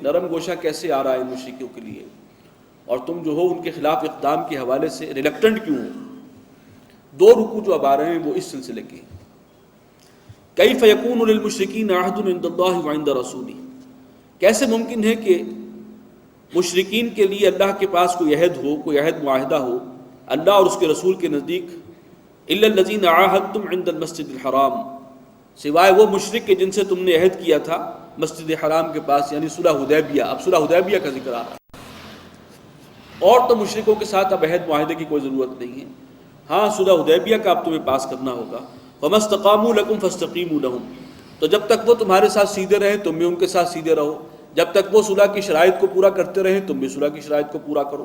نرم گوشہ کیسے آ رہا ہے ان مشرکوں کے لیے، اور تم جو ہو ان کے خلاف اقدام کے حوالے سے ریلکٹنٹ کیوں ہو؟ دو رکوع جو اب آ رہے ہیں وہ اس سلسلے کے۔ کیف یکون للمشرکین عہد عند اللہ وعند رسولہ، کیسے ممکن ہے کہ مشرکین کے لیے اللہ کے پاس کوئی عہد ہو، کوئی عہد معاہدہ ہو اللہ اور اس کے رسول کے نزدیک، الا الذین عاہدتم عند المسجد الحرام، سوائے وہ مشرک کے جن سے تم نے عہد کیا تھا مسجد حرام کے پاس، یعنی صلح حدیبیہ۔ اب صلح حدیبیہ کا ذکر آ رہا ہے، اور تو مشرکوں کے ساتھ اب عہد معاہدے کی کوئی ضرورت نہیں ہے، ہاں صلح حدیبیہ کا اب تمہیں پاس کرنا ہوگا۔ فما استقاموا لکم فاستقیموا لہم، تو جب تک وہ تمہارے ساتھ سیدھے رہیں تم بھی ان کے ساتھ سیدھے رہو، جب تک وہ صلح کی شرائط کو پورا کرتے رہیں تم بھی صلح کی شرائط کو پورا کرو۔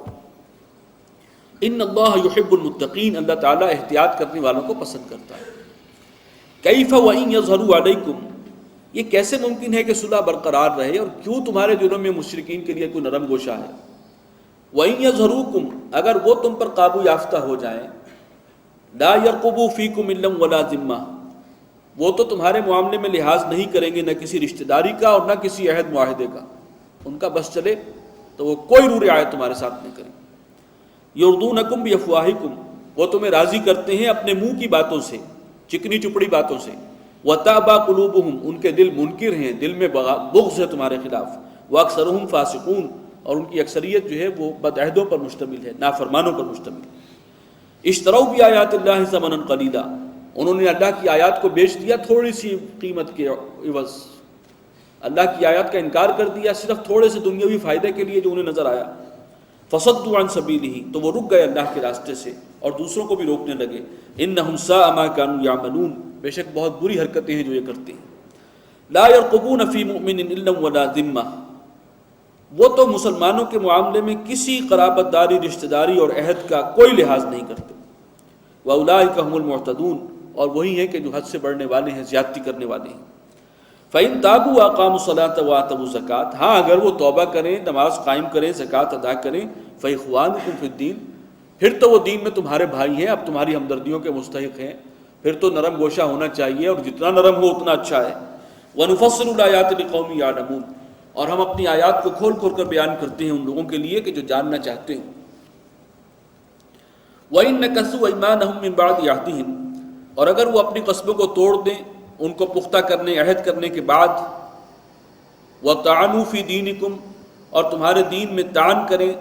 ان اللہ یحب المتقین، اللہ تعالیٰ احتیاط کرنے والوں کو پسند کرتا ہے۔ کیف وإن یظہروا علیکم، یہ کیسے ممکن ہے کہ صلح برقرار رہے اور کیوں تمہارے دلوں میں مشرکین کے لیے کوئی نرم گوشہ ہے؟ وإن یظہروکم، اگر وہ تم پر قابو یافتہ ہو جائیں، لا یرقبوا فیکم الا ولا ذمہ، وہ تو تمہارے معاملے میں لحاظ نہیں کریں گے، نہ کسی رشتہ داری کا اور نہ کسی عہد معاہدے کا، ان کا بس چلے تو وہ کوئی رو رعایت تمہارے ساتھ نہیں کریں۔ یرضونکم بافواہکم، وہ تمہیں راضی کرتے ہیں اپنے منہ کی باتوں سے، چکنی چپڑی باتوں سے۔ وتابى قلوبہم، ان کے دل منکر ہیں، دل میں بغض ہے تمہارے خلاف۔ واکثرہم فاسقون، اور ان کی اکثریت جو ہے وہ بدعہدوں پر مشتمل ہے، نافرمانوں پر مشتمل ہے۔ اشتروا بآیات اللہ ثمنا قلیلا، انہوں نے اللہ کی آیات کو بیچ دیا تھوڑی سی قیمت کے عوض، اللہ کی آیات کا انکار کر دیا صرف تھوڑے سے دنیاوی فائدے کے لیے جو انہیں نظر آیا۔ فصدوا عن سبیلہ، تو وہ رک گئے اللہ کے راستے سے اور دوسروں کو بھی روکنے لگے۔ انہم ساء ما كانوا يعملون، بے شک بہت بری حرکتیں ہیں جو یہ کرتے ہیں۔ لا يرقبون في مؤمن الا ولا ذمہ، وہ تو مسلمانوں کے معاملے میں کسی قرابت داری، رشتہ داری اور عہد کا کوئی لحاظ نہیں کرتے۔ واولئک هم المعتدون، اور وہی ہیں کہ جو حد سے بڑھنے والے ہیں، زیادتی کرنے والے ہیں۔ فإن تابوا وأقاموا الصلاة وآتوا الزکاة، ہاں اگر وہ توبہ کریں، نماز قائم کریں، زکوٰۃ ادا کریں، فإخوانکم فی الدین، پھر تو وہ دین میں تمہارے بھائی ہیں، اب تمہاری ہمدردیوں کے مستحق ہیں، پھر تو نرم گوشہ ہونا چاہیے، اور جتنا نرم ہو اتنا اچھا ہے۔ وَنُفَصِّلُ الْآيَاتِ لِقَوْمٍ يَعْلَمُونَ، اور ہم اپنی آیات کو کھول کھول کر بیان کرتے ہیں ان لوگوں کے لیے کہ جو جاننا چاہتے ہوں۔ وَإِن نَكَثُوا أَيْمَانَهُم مِّن بَعْدِ عَهْدِهِمْ، اور اگر وہ اپنی قسموں کو توڑ دیں ان کو پختہ کرنے، عہد کرنے کے بعد۔ وَطَعَنُوا فِي دِينِكُمْ، اور تمہارے دین میں طعن کریں،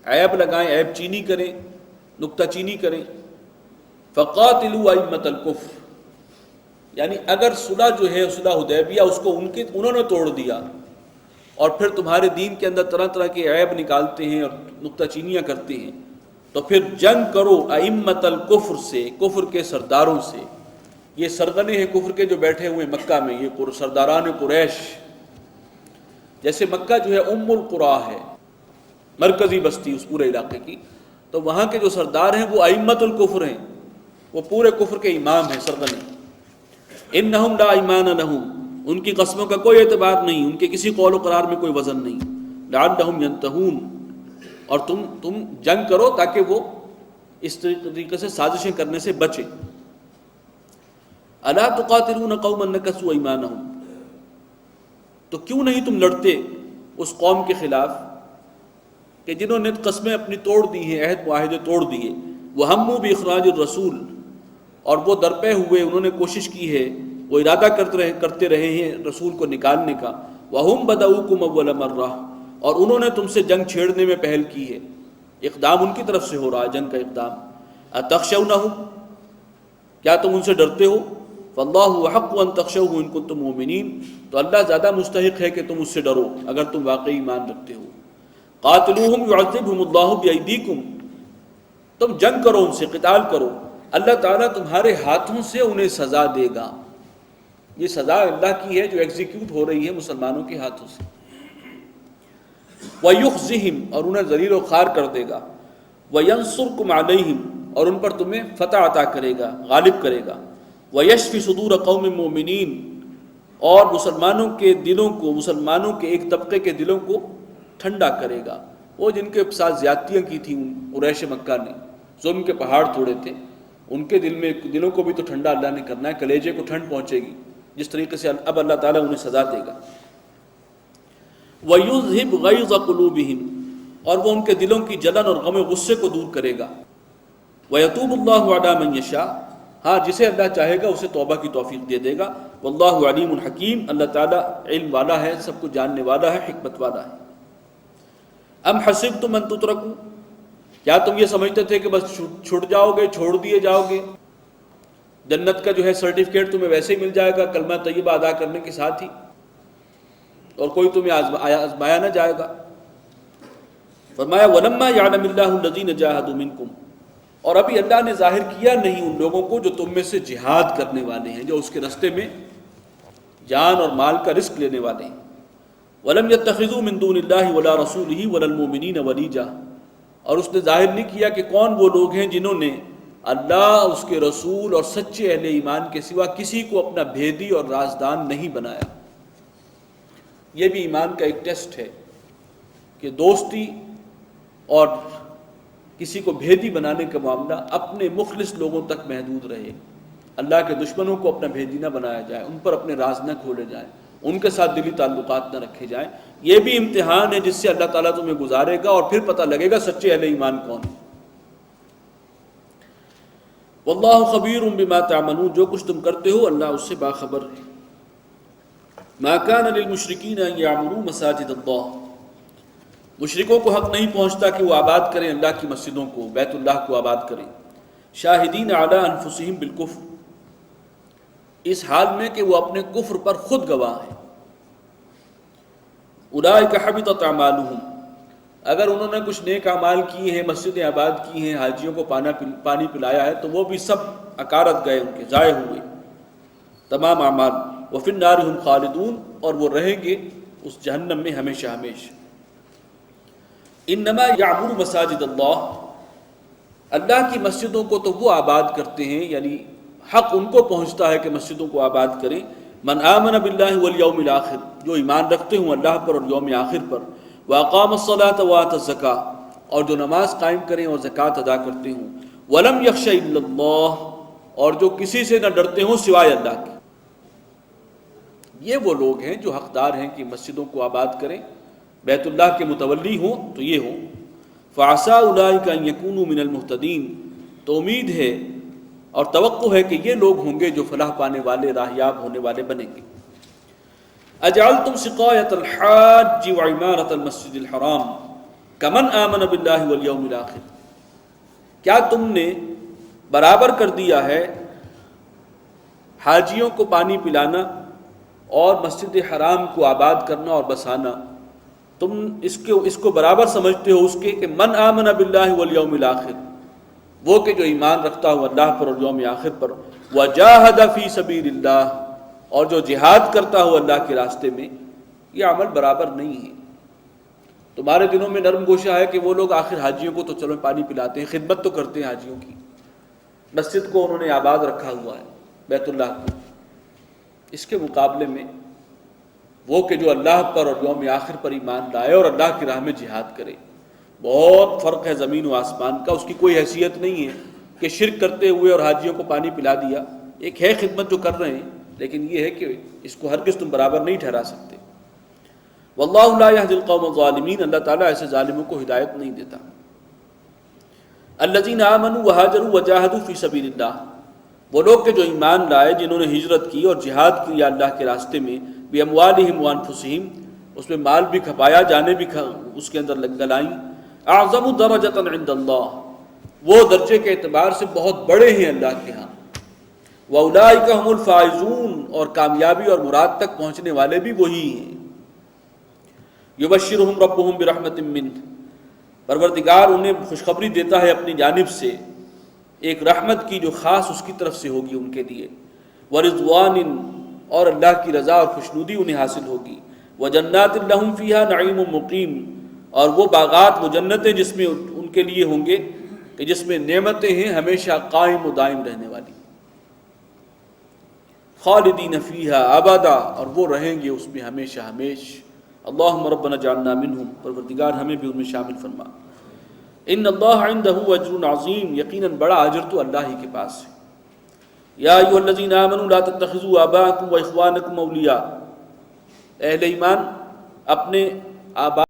عیب لگائیں، عیب چینی کریں، نکتہ چینی کریں۔ فَقَاتِلُوا أَئِمَّةَ الْكُفْرِ، یعنی اگر صلح جو ہے صلح حدیبیہ اس کو انہوں نے توڑ دیا اور پھر تمہارے دین کے اندر طرح طرح کے عیب نکالتے ہیں اور نکتہ چینیاں کرتے ہیں، تو پھر جنگ کرو ائمۃ الکفر سے، کفر کے سرداروں سے۔ یہ سرغنے ہیں کفر کے جو بیٹھے ہوئے مکہ میں، یہ سرداران قریش۔ جیسے مکہ جو ہے ام القریٰ ہے، مرکزی بستی اس پورے علاقے کی، تو وہاں کے جو سردار ہیں وہ ائمۃ الکفر ہیں، وہ پورے کفر کے امام ہیں، سرغنے۔ انہم لا ایمان لہم، ان کی قسموں کا کوئی اعتبار نہیں، ان کے کسی قول و قرار میں کوئی وزن نہیں۔ لعلہم ینتہون، اور تم جنگ کرو تاکہ وہ اس طریقے سے سازشیں کرنے سے بچیں۔ الا تقاتلون قوما نکثوا ایمانہم، تو کیوں نہیں تم لڑتے اس قوم کے خلاف کہ جنہوں نے قسمیں اپنی توڑ دی ہیں، عہد معاہدے توڑ دیے۔ وہموا باخراج الرسول، اور وہ درپے ہوئے انہوں نے کوشش کی ہے، وہ ارادہ کرتے رہے ہیں رسول کو نکالنے کا۔ وہم بدؤکم اول مرہ، اور انہوں نے تم سے جنگ چھیڑنے میں پہل کی ہے، اقدام ان کی طرف سے ہو رہا ہے، جنگ کا اقدام۔ اتخشونہم، کیا تم ان سے ڈرتے ہو؟ فاللہ احق ان تخشوہ ان کنتم مؤمنین، تو اللہ زیادہ مستحق ہے کہ تم اس سے ڈرو اگر تم واقعی ایمان رکھتے ہو۔ قاتلوہم یعذبہم اللہ بایدیکم، تم جنگ کرو ان سے، قتال کرو، اللہ تعالیٰ تمہارے ہاتھوں سے انہیں سزا دے گا۔ یہ سزا اللہ کی ہے جو ایگزیکیوٹ ہو رہی ہے مسلمانوں کے ہاتھوں سے۔ وَيُخْزِهِمْ، اور انہیں ذلیل و خوار کر دے گا۔ وَيَنصُرْكُمْ عَلَيْهِمْ، اور ان پر تمہیں فتح عطا کرے گا، غالب کرے گا۔ وَيَشْفِ صُدُورَ قَوْمٍ مُؤْمِنِينَ، اور مسلمانوں کے دلوں کو، مسلمانوں کے ایک طبقے کے دلوں کو ٹھنڈا کرے گا۔ وہ جن کے ساتھ زیادتیاں کی تھیں قریش مکہ نے، ظلم کے پہاڑ توڑے تھے، ان کے دلوں کو بھی تو ٹھنڈا اللہ نے کرنا ہے، کلیجے کو ٹھنڈ پہنچے گی، جس طریقے سے اب اللہ تعالیٰ انہیں سزا دے گا۔ وَيُذْهِبْ غَيْظَ قُلُوبِهِمْ، اور وہ ان کے دلوں کی جلن اور غم و غصے کو دور کرے گا. وَيَتُوبُ اللَّهُ عَلَىٰ مَن يَشَاءُ، ہاں جسے اللہ چاہے گا اسے توبہ کی توفیق دے دے گا. واللہ علیم حکیم، اللہ تعالیٰ علم والا ہے، سب کو جاننے والا ہے، حکمت والا ہے. ام حسبتم ان تترکوا، کیا تم یہ سمجھتے تھے کہ بس چھوٹ جاؤ گے، چھوڑ دیے جاؤ گے، جنت کا جو ہے سرٹیفکیٹ تمہیں ویسے ہی مل جائے گا کلمہ طیبہ ادا کرنے کے ساتھ ہی، اور کوئی تمہیں آزمایا نہ جائے گا. فرمایا وَلَمَّا يَعْلَمِ اللَّهُ الَّذِينَ جَاهَدُوا مِنكُمْ، اور ابھی اللہ نے ظاہر کیا نہیں ان لوگوں کو جو تم میں سے جہاد کرنے والے ہیں، جو اس کے راستے میں جان اور مال کا رزق لینے والے ہیں. وَلَمْ يَتَّخِذُوا مِن دُونِ اللَّهِ وَلَا رَسُولِهِ وَلَا الْمُؤْمِنِينَ وَلِيجًا، اور اس نے ظاہر نہیں کیا کہ کون وہ لوگ ہیں جنہوں نے اللہ، اس کے رسول اور سچے اہل ایمان کے سوا کسی کو اپنا بھیدی اور رازدان نہیں بنایا. یہ بھی ایمان کا ایک ٹیسٹ ہے کہ دوستی اور کسی کو بھیدی بنانے کا معاملہ اپنے مخلص لوگوں تک محدود رہے، اللہ کے دشمنوں کو اپنا بھیدی نہ بنایا جائے، ان پر اپنے راز نہ کھولے جائیں، ان کے ساتھ دلی تعلقات نہ رکھے جائیں. یہ بھی امتحان ہے جس سے اللہ تعالیٰ تمہیں گزارے گا اور پھر پتہ لگے گا سچے اہل ایمان کون ہیں. واللہ خبیر بما تعملون، جو کچھ تم کرتے ہو اللہ اس سے باخبر ہے. ما کان للمشرکین ان یعمروا مساجد اللہ، مشرکوں کو حق نہیں پہنچتا کہ وہ آباد کریں اللہ کی مسجدوں کو، بیت اللہ کو آباد کریں. شاہدین علی انفسہم بالکفر، اس حال میں کہ وہ اپنے کفر پر خود گواہ ہیں. اولئک حبطت اعمالہم، اگر انہوں نے کچھ نیک اعمال کیے ہیں، مسجدیں آباد کی ہیں، حاجیوں کو پانی پلایا ہے، تو وہ بھی سب اکارت گئے، ان کے ضائع ہوئے تمام اعمال. وفی النار ہم خالدون، اور وہ رہیں گے اس جہنم میں ہمیشہ ہمیشہ. انما یعمر مساجد اللہ، اللہ کی مسجدوں کو تو وہ آباد کرتے ہیں، یعنی حق ان کو پہنچتا ہے کہ مسجدوں کو آباد کریں. من آمن باللہ والیوم الآخر، جو ایمان رکھتے ہوں اللہ پر اور یوم آخر پر. واقام الصلاۃ وآت الزکاۃ، اور جو نماز قائم کریں اور زکوٰۃ ادا کرتے ہوں. ولم یخش الا اللہ، اور جو کسی سے نہ ڈرتے ہوں سوائے اللہ کے. یہ وہ لوگ ہیں جو حقدار ہیں کہ مسجدوں کو آباد کریں، بیت اللہ کے متولی ہوں تو یہ ہوں. فعسیٰ اولئک ان یکونوا من المہتدین، تو امید ہے اور توقع ہے کہ یہ لوگ ہوں گے جو فلاح پانے والے، راہیاب ہونے والے بنیں گے. اجعلتم سقایۃ الحاج وعمارۃ المسجد الحرام کمن آمن باللہ والیوم الآخر، کیا تم نے برابر کر دیا ہے حاجیوں کو پانی پلانا اور مسجد حرام کو آباد کرنا اور بسانا، تم اس کو برابر سمجھتے ہو اس کے کہ من آمن باللہ والیوم الآخر، وہ کہ جو ایمان رکھتا ہو اللہ پر اور یوم آخر پر. وجاہد فی سبیل اللہ، اور جو جہاد کرتا ہو اللہ کے راستے میں. یہ عمل برابر نہیں ہے. تمہارے دلوں میں نرم گوشہ ہے کہ وہ لوگ آخر حاجیوں کو تو چلو پانی پلاتے ہیں، خدمت تو کرتے ہیں حاجیوں کی، مسجد کو انہوں نے آباد رکھا ہوا ہے، بیت اللہ کو. اس کے مقابلے میں وہ کہ جو اللہ پر اور یوم آخر پر ایمان لائے اور اللہ کی راہ میں جہاد کرے، بہت فرق ہے زمین و آسمان کا. اس کی کوئی حیثیت نہیں ہے کہ شرک کرتے ہوئے اور حاجیوں کو پانی پلا دیا. ایک ہے خدمت جو کر رہے ہیں، لیکن یہ ہے کہ اس کو ہرگز تم برابر نہیں ٹھہرا سکتے. واللہ لا یہدی القوم الظالمین، اللہ تعالیٰ ایسے ظالموں کو ہدایت نہیں دیتا. الذین آمنوا وہاجروا وجاہدوا فی سبیل اللہ، وہ لوگ کہ جو ایمان لائے، جنہوں نے ہجرت کی اور جہاد کیا اللہ کے راستے میں. باموالہم وانفسہم، اس میں مال بھی کھپایا، جانیں بھی اس کے اندر گلائیں. اعظم درجۃ عند اللہ، وہ درجے کے اعتبار سے بہت بڑے ہیں اللہ کے ہاں. واولئک هم الفائزون، اور کامیابی اور مراد تک پہنچنے والے بھی وہی ہیں. یبشرہم ربہم برحمت منہ، پروردگار انہیں خوشخبری دیتا ہے اپنی جانب سے ایک رحمت کی جو خاص اس کی طرف سے ہوگی ان کے لیے. ورضوان، اور اللہ کی رضا اور خوشنودی انہیں حاصل ہوگی. وجنات لہم فیہا نعیم مقیم، اور وہ باغات، وہ جنتیں جس میں ان کے لیے ہوں گے کہ جس میں نعمتیں ہیں ہمیشہ قائم و دائم رہنے والی. خالدین فیہا ابدا، اور وہ رہیں گے اس میں ہمیشہ ہمیشہ. اللہم ربنا جعلنا منہم، پروردگار ہمیں بھی ان میں شامل فرما. ان اللہ عندہ اجر عظیم، یقیناً بڑا اجر تو اللہ ہی کے پاس ہے. یا ایھا الذین آمنوا لا تتخذوا آباءکم واخوانکم اولیاء، اہل ایمان اپنے آباد